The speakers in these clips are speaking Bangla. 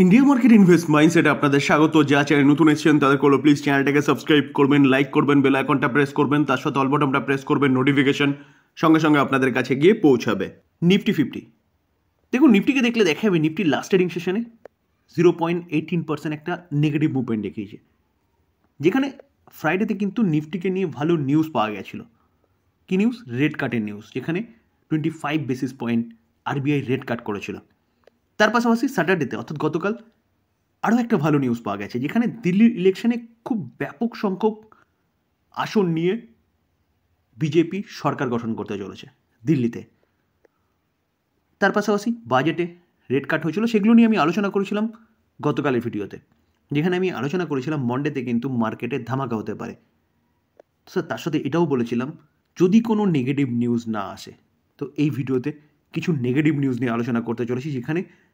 ইন্ডিয়া মার্কেট ইনভেস্ট মাইন্ডসেটে আপনাদের স্বাগত। যা চ্যানেল নতুন এসেছেন তাদের করলো প্লিজ চ্যানেলটাকে সাবস্ক্রাইব করবেন, লাইক করবেন, বেল আইকনটা প্রেস করবেন, তার সাথে অল বাটনটা প্রেস করবেন, নোটিফিকেশন সঙ্গে সঙ্গে আপনাদের কাছে গিয়ে পৌঁছাবে। নিফটি 50 দেখুন, নিফটিকে দেখলে দেখা যাবে নিফটি লাস্ট ট্রেডিং সেশনে 0.18% একটা নেগেটিভ মুভমেন্ট দেখিয়েছে, যেখানে ফ্রাইডেতে কিন্তু নিফটিকে নিয়ে ভালো নিউজ পাওয়া গেছিল। কি নিউজ? রেট কাটের নিউজ, যেখানে 25 বেসিস পয়েন্ট আরবিআই রেট কাট করেছিল। তার পাশাপাশি স্যাটারডেতে অর্থাৎ গতকাল আরও একটা ভালো নিউজ পাওয়া গেছে, যেখানে দিল্লির ইলেকশনে খুব ব্যাপক সংখ্যক আসন নিয়ে বিজেপি সরকার গঠন করতে চলেছে দিল্লিতে। তার পাশাপাশি বাজেটে রেট কাট হয়েছিল, সেগুলো নিয়ে আমি আলোচনা করেছিলাম গতকালের ভিডিওতে, যেখানে আমি আলোচনা করেছিলাম মন্ডেতে কিন্তু মার্কেটে ধামাকা হতে পারে। স্যার তার সাথে এটাও বলেছিলাম যদি কোনো নেগেটিভ নিউজ না আসে, তো এই ভিডিওতে কিছু নেগেটিভ নিউজ নিয়ে আলোচনা করতে চলেছি,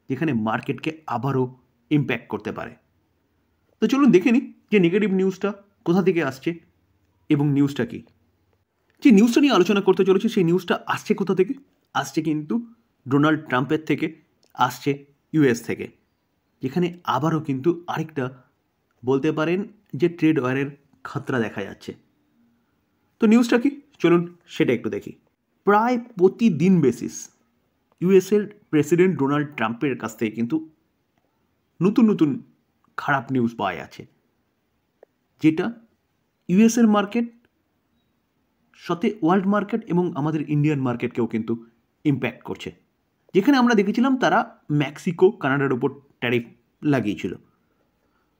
যেখানে মার্কেটকে আবারও ইম্প্যাক্ট করতে পারে। তো চলুন দেখে নিই যে নেগেটিভ নিউজটা কোথা থেকে আসছে এবং নিউজটা কী। যে নিউজটা নিয়ে আলোচনা করতে চলেছি সেই নিউজটা আসছে কোথা থেকে? আসছে কিন্তু ডোনাল্ড ট্রাম্পের থেকে, আসছে ইউএস থেকে, যেখানে আবারও কিন্তু আরেকটা বলতে পারেন যে ট্রেড ওয়ারের খতরা দেখা যাচ্ছে। তো নিউজটা কি, চলুন সেটা একটু দেখি। প্রায় প্রতিদিন বেসিস ইউএসের প্রেসিডেন্ট ডোনাল্ড ট্রাম্পের কাছ থেকে কিন্তু নতুন নতুন খারাপ নিউজ পাওয়া যাচ্ছে, যেটা ইউএসের মার্কেট সাথে ওয়ার্ল্ড মার্কেট এবং আমাদের ইন্ডিয়ান মার্কেটকেও কিন্তু ইম্প্যাক্ট করছে। যেখানে আমরা দেখেছিলাম তারা মেক্সিকো কানাডার ওপর ট্যারিফ লাগিয়েছিল,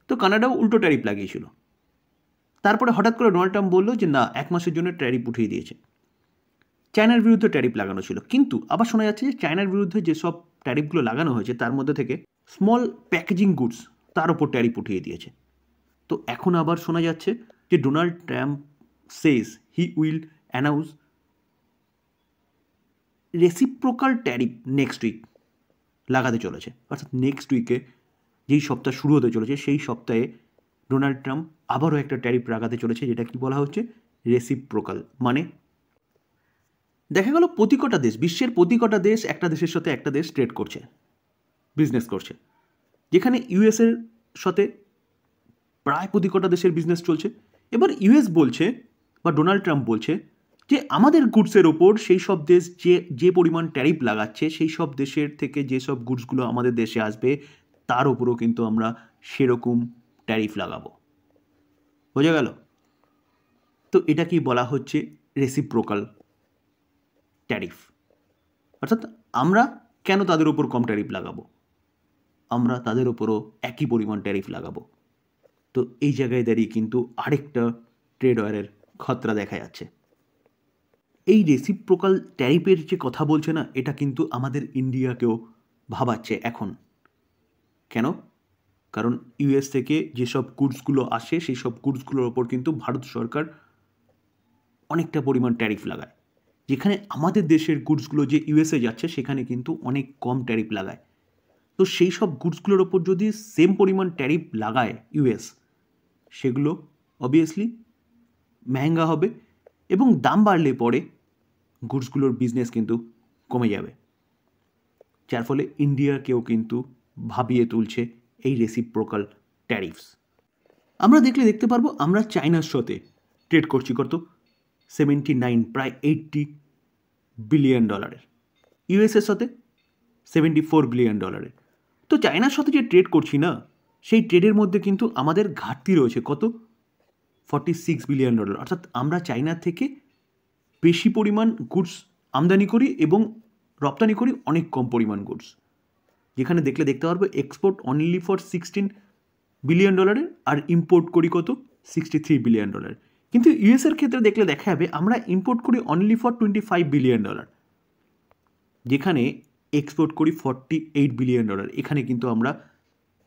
তো কানাডাও উল্টো ট্যারিফ লাগিয়েছিল। তারপরে হঠাৎ করে ডোনাল্ড ট্রাম্প বললো যে না, 1 মাসের জন্য ট্যারিফ উঠিয়ে দিয়েছে। চায়নার বিরুদ্ধে ট্যারিফ লাগানো ছিল, কিন্তু আবার শোনা যাচ্ছে যে চায়নার বিরুদ্ধে যেসব ট্যারিফগুলো লাগানো হয়েছে তার মধ্যে থেকে স্মল প্যাকেজিং গুডস তার ওপর ট্যারিফ উঠিয়ে দিয়েছে। তো এখন আবার শোনা যাচ্ছে যে Donald Trump says he will announce reciprocal tariff next week লাগাতে চলেছে। অর্থাৎ নেক্সট উইকে যেই সপ্তাহ শুরু হতে চলেছে সেই সপ্তাহে ডোনাল্ড ট্রাম্প আবারও একটা ট্যারিফ লাগাতে চলেছে, যেটা কি বলা হচ্ছে রেসিপ্রোকাল। মানে দেখা গেল প্রতিকটা দেশ, বিশ্বের প্রতিকটা দেশ একটা দেশের সাথে একটা দেশ ট্রেড করছে, বিজনেস করছে, যেখানে ইউএসের সাথে প্রায় প্রতিকটা দেশের বিজনেস চলছে। এবার ইউএস বলছে বা ডোনাল্ড ট্রাম্প বলছে যে আমাদের গুডসের ওপর সেই সব দেশ যে পরিমাণ ট্যারিফ লাগাচ্ছে, সেই সব দেশের থেকে যেসব গুডসগুলো আমাদের দেশে আসবে তার ওপরও কিন্তু আমরা সেরকম ট্যারিফ লাগাবো। বোঝা গেল? তো এটা কি বলা হচ্ছে রেসিপ্রোকাল ট্যারিফ। অর্থাৎ আমরা কেন তাদের ওপর কম ট্যারিফ লাগাবো, আমরা তাদের ওপরও একই পরিমাণ ট্যারিফ লাগাবো। তো এই জায়গায় দাঁড়িয়ে কিন্তু আরেকটা ট্রেড ওয়ারের খতরা দেখা যাচ্ছে। এই রেসিপ্রোকাল ট্যারিফের যে কথা বলছে না, এটা কিন্তু আমাদের ইন্ডিয়াকেও ভাবাচ্ছে এখন। কেন? কারণ ইউএস থেকে যেসব গুডসগুলো আসে সেই সব গুডসগুলোর ওপর কিন্তু ভারত সরকার অনেকটা পরিমাণ ট্যারিফ লাগায়, যেখানে আমাদের দেশের গুডসগুলো যে ইউএসএ যাচ্ছে সেখানে কিন্তু অনেক কম ট্যারিফ লাগায়। তো সেই সব গুডসগুলোর ওপর যদি সেম পরিমাণ ট্যারিফ লাগায় ইউএস, সেগুলো অবভিয়াসলি মেহেঙ্গা হবে এবং দাম বাড়লে পরে গুডসগুলোর বিজনেস কিন্তু কমে যাবে, যার ফলে ইন্ডিয়াকেও কিন্তু ভাবিয়ে তুলছে এই রেসিপ্রোকাল ট্যারিফস। আমরা দেখতে পারবো আমরা চায়নার সাথে ট্রেড করছি কত 79 প্রায় $80 বিলিয়ন, ইউএসের সাথে $74 বিলিয়ন। তো চায়নার সাথে যে ট্রেড করছি না, সেই ট্রেডের মধ্যে কিন্তু আমাদের ঘাটতি রয়েছে কত $46 বিলিয়ন। অর্থাৎ আমরা চায়নার থেকে বেশি পরিমাণ গুডস আমদানি করি এবং রপ্তানি করি অনেক কম পরিমাণ গুডস, যেখানে দেখতে পারবো এক্সপোর্ট অনলি ফর $16 বিলিয়ন আর ইম্পোর্ট করি কত $63 বিলিয়ন। কিন্তু ইউএসের ক্ষেত্রে দেখা যাবে আমরা ইম্পোর্ট করি অনলি ফর $25 বিলিয়ন, যেখানে এক্সপোর্ট করি $48 বিলিয়ন। এখানে কিন্তু আমরা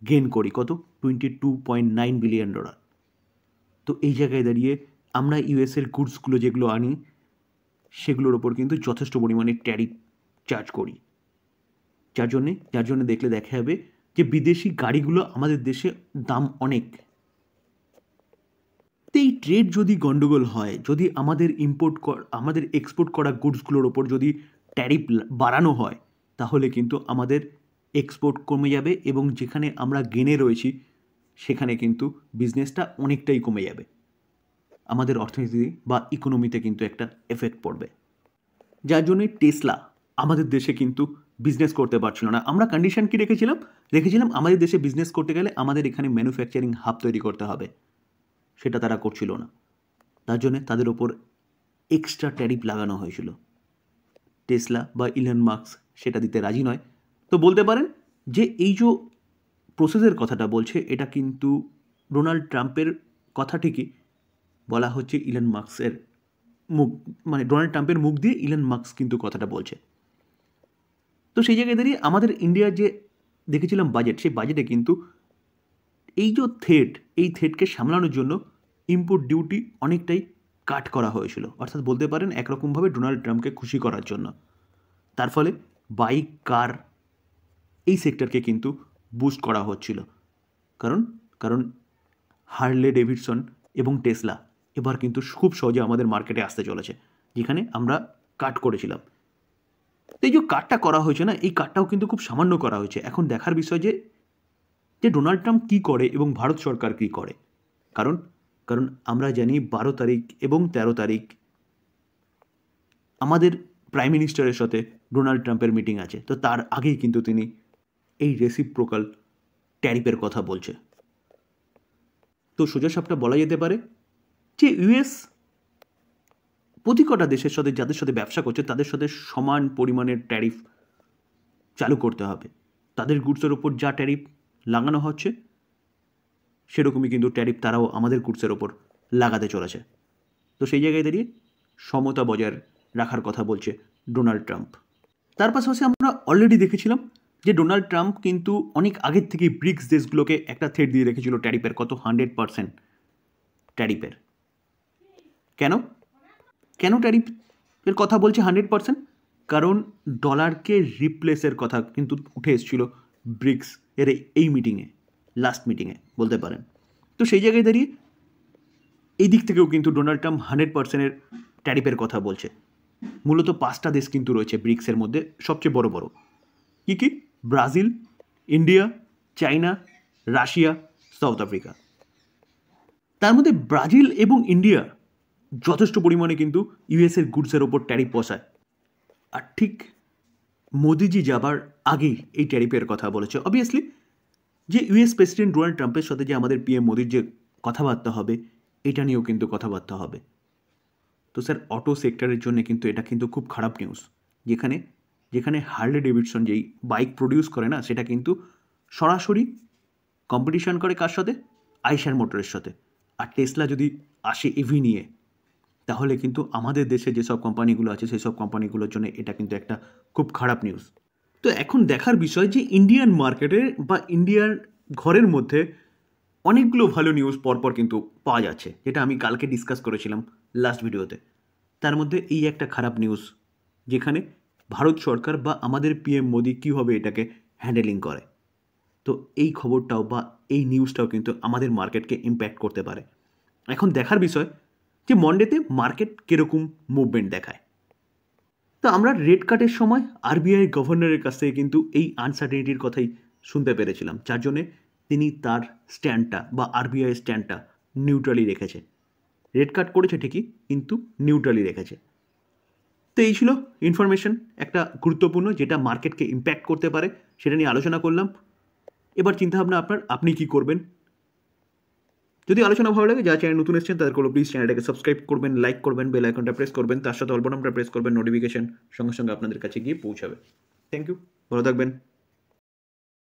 গেন করি কত $22.9 বিলিয়ন। তো এই জায়গায় দাঁড়িয়ে আমরা ইউএসের গুডসগুলো যেগুলো আনি সেগুলোর ওপর কিন্তু যথেষ্ট পরিমাণে ট্যারিফ চার্জ করি, যার জন্যে দেখা যাবে যে বিদেশি গাড়িগুলো আমাদের দেশে দাম অনেক। তো এই ট্রেড যদি গন্ডগোল হয়, যদি আমাদের আমাদের এক্সপোর্ট করা গুডসগুলোর ওপর যদি ট্যারিফ বাড়ানো হয়, তাহলে কিন্তু আমাদের এক্সপোর্ট কমে যাবে এবং যেখানে আমরা গেনে রয়েছি সেখানে কিন্তু বিজনেসটা অনেকটাই কমে যাবে, আমাদের অর্থনীতি বা ইকোনমিতে কিন্তু একটা এফেক্ট পড়বে, যার জন্যই টেসলা আমাদের দেশে কিন্তু বিজনেস করতে পারছিল না। আমরা কন্ডিশন কি রেখেছিলাম আমাদের দেশে বিজনেস করতে গেলে আমাদের এখানে ম্যানুফ্যাকচারিং হাব তৈরি করতে হবে, সেটা তারা করছিল না। তার জন্য তাদের ওপর এক্সট্রা ট্যারিফ লাগানো হয়েছিল। টেসলা বা ইলন মাস্ক সেটা দিতে রাজি নয়। তো বলতে পারেন যে এই যে প্রসেসের কথাটা বলছে এটা কিন্তু ডোনাল্ড ট্রাম্পের কথা ঠিকই বলা হচ্ছে, ইলন মাস্কের মুখ মানে ডোনাল্ড ট্রাম্পের মুখ দিয়ে ইলন মাস্ক কিন্তু কথাটা বলছে। তো সেই জায়গায় দাঁড়িয়ে আমাদের ইন্ডিয়ার যে দেখেছিলাম বাজেট, সেই বাজেটে কিন্তু এই যে এই থ্রেটকে সামলানোর জন্য ইম্পোর্ট ডিউটি অনেকটাই কাট করা হয়েছিল, অর্থাৎ বলতে পারেন একরকমভাবে ডোনাল্ড ট্রাম্পকে খুশি করার জন্য। তার ফলে বাইক, কার এই সেক্টরকে কিন্তু বুস্ট করা হচ্ছিল, কারণ হার্লে ডেভিডসন এবং টেসলা এবার কিন্তু খুব সহজে আমাদের মার্কেটে আসতে চলেছে, যেখানে আমরা কাট করেছিলাম। এই যে কাটটা করা হয়েছে না, এই কাটটাও কিন্তু খুব সামান্য করা হয়েছে। এখন দেখার বিষয় যে ডোনাল্ড ট্রাম্প কী করে এবং ভারত সরকার কী করে, কারণ আমরা জানি 12 তারিখ এবং 13 তারিখ আমাদের প্রাইম মিনিস্টারের সাথে ডোনাল্ড ট্রাম্পের মিটিং আছে। তো তার আগেই কিন্তু তিনি এই রেসিপ্রোকাল ট্যারিফের কথা বলছে। তো সোজাসাপটা বলা যেতে পারে যে ইউএস প্রতি কটা দেশের সাথে যাদের সাথে ব্যবসা করছে তাদের সাথে সমান পরিমাণের ট্যারিফ চালু করতে হবে। তাদের গুডসের ওপর যা ট্যারিফ লাগানো হচ্ছে সেরকমই কিন্তু ট্যারিফ তারাও আমাদের গুডসের ওপর লাগাতে চলেছে। তো সেই জায়গায় দাঁড়িয়ে সমতা বজায় রাখার কথা বলছে ডোনাল্ড ট্রাম্প। তার পাশাপাশি আমরা অলরেডি দেখেছিলাম যে ডোনাল্ড ট্রাম্প কিন্তু অনেক আগের থেকেই ব্রিক্স দেশগুলোকে একটা থ্রেট দিয়ে রেখেছিল ট্যারিফের, কত 100% ট্যারিফের। কেন ট্যারিফের কথা বলছে 100%? কারণ ডলারকে রিপ্লেসের কথা কিন্তু উঠে এসেছিল ব্রিক্স এর এই মিটিংয়ে, লাস্ট মিটিংয়ে বলতে পারেন। তো সেই জায়গায় দাঁড়িয়ে এই দিক থেকেও কিন্তু ডোনাল্ড ট্রাম্প 100%-এর ট্যারিফের কথা বলছে। মূলত 5টা দেশ কিন্তু রয়েছে ব্রিক্সের মধ্যে সবচেয়ে বড় বড়। কি? Brazil, India, China, Russia, south Africa. তার মধ্যে ব্রাজিল এবং ইন্ডিয়া যথেষ্ট পরিমাণে কিন্তু ইউএসের গুডসের ওপর ট্যারিফ বসায়। আর ঠিক মোদিজি যাবার আগেই এই ট্যারিফের কথা বলেছে। অবভিয়াসলি যে ইউএস প্রেসিডেন্ট ডোনাল্ড ট্রাম্পের সাথে যে আমাদের পিএম মোদির যে কথাবার্তা হবে এটা নিয়েও কিন্তু কথাবার্তা হবে। তো স্যার অটো সেক্টরের জন্য কিন্তু এটা কিন্তু খুব খারাপ নিউজ, যেখানে হার্লে ডেভিডসন যেই বাইক প্রডিউস করে না সেটা কিন্তু সরাসরি কম্পিটিশন করে কার সাথে? আইশার মোটরের সাথে। আর টেসলা যদি আসে ইভি নিয়ে তাহলে কিন্তু আমাদের দেশে যেসব কোম্পানিগুলো আছে সেই সব কোম্পানিগুলোর জন্য এটা কিন্তু একটা খুব খারাপ নিউজ। তো এখন দেখার বিষয় যে ইন্ডিয়ান মার্কেটে বা ইন্ডিয়ার ঘরের মধ্যে অনেকগুলো ভালো নিউজ পরপর কিন্তু পাওয়া যাচ্ছে, যেটা আমি কালকে ডিসকাস করেছিলাম লাস্ট ভিডিওতে। তার মধ্যে এই একটা খারাপ নিউজ, যেখানে ভারত সরকার বা আমাদের পিএম মোদি কীভাবে এটাকে হ্যান্ডেলিং করে। তো এই খবরটাও বা এই নিউজটাও কিন্তু আমাদের মার্কেটকে ইম্প্যাক্ট করতে পারে। এখন দেখার বিষয় যে মন্ডেতে মার্কেট কীরকম মুভমেন্ট দেখায়। তো আমরা রেড কাটের সময় আরবিআই গভর্নরের কাছ থেকে কিন্তু এই আনসার্টেনিটির কথাই শুনতে পেরেছিলাম, যার জন্যে তিনি তার স্ট্যান্ডটা বা আরবিআই স্ট্যান্ডটা নিউট্রালি রেখেছে। রেড কাট করেছে ঠিকই, কিন্তু নিউট্রালি রেখেছে। তো এই ছিল ইনফরমেশন একটা গুরুত্বপূর্ণ, যেটা মার্কেটকে ইম্প্যাক্ট করতে পারে, সেটা নিয়ে আলোচনা করলাম। এবার চিন্তাভাবনা আপনি কি করবেন। যদি আলোচনা ভালো লাগে, যারা চ্যানেল নতুন এসেছেন তাদের প্লিজ চ্যানেলটাকে সাবস্ক্রাইব করবেন, লাইক করবেন, বেল আইকনটা প্রেস করবেন, তার সাথে অল বাটনটা প্রেস করবেন, নোটিফিকেশন সঙ্গে সঙ্গে আপনাদের কাছে গিয়ে পৌঁছাবে। থ্যাংক ইউ, ভালো থাকবেন।